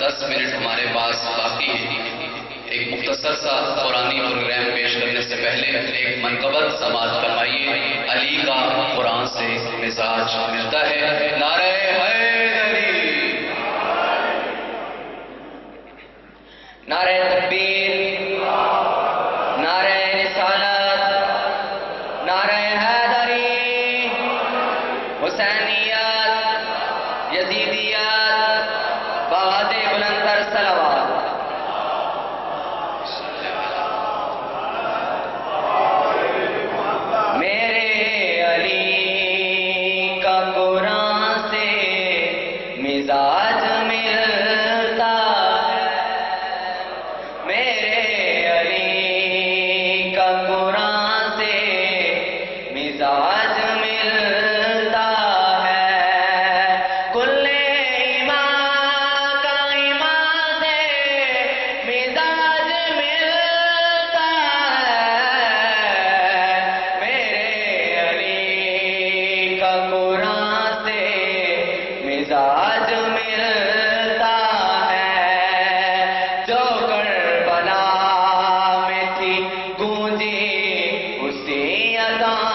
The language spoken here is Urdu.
10 منٹ ہمارے پاس باقی ہے۔ ایک مختصر سا قرآنی پروگرام پیش کرنے سے پہلے ایک منقبت سماعت فرمائیے۔ علی کا قرآن سے مزاج ملتا ہے۔ نعرہ حیدری، نعرہ تکبیر، نعرہ رسالت، نعرہ حیدری، حسینیت، یزیدیت، باد بلندر صلوات۔ میرے علی کا قرآن سے مزاج ملتا ہے، میرے علی کا قرآن سے مزاج ملتا ہے، کل ایمان کا ایمان سے مزاج ملتا ہے، میرے علی کا قرآن سے مزاج ملتا ہے، جو کربلا میں تھی گونجی اسی اذان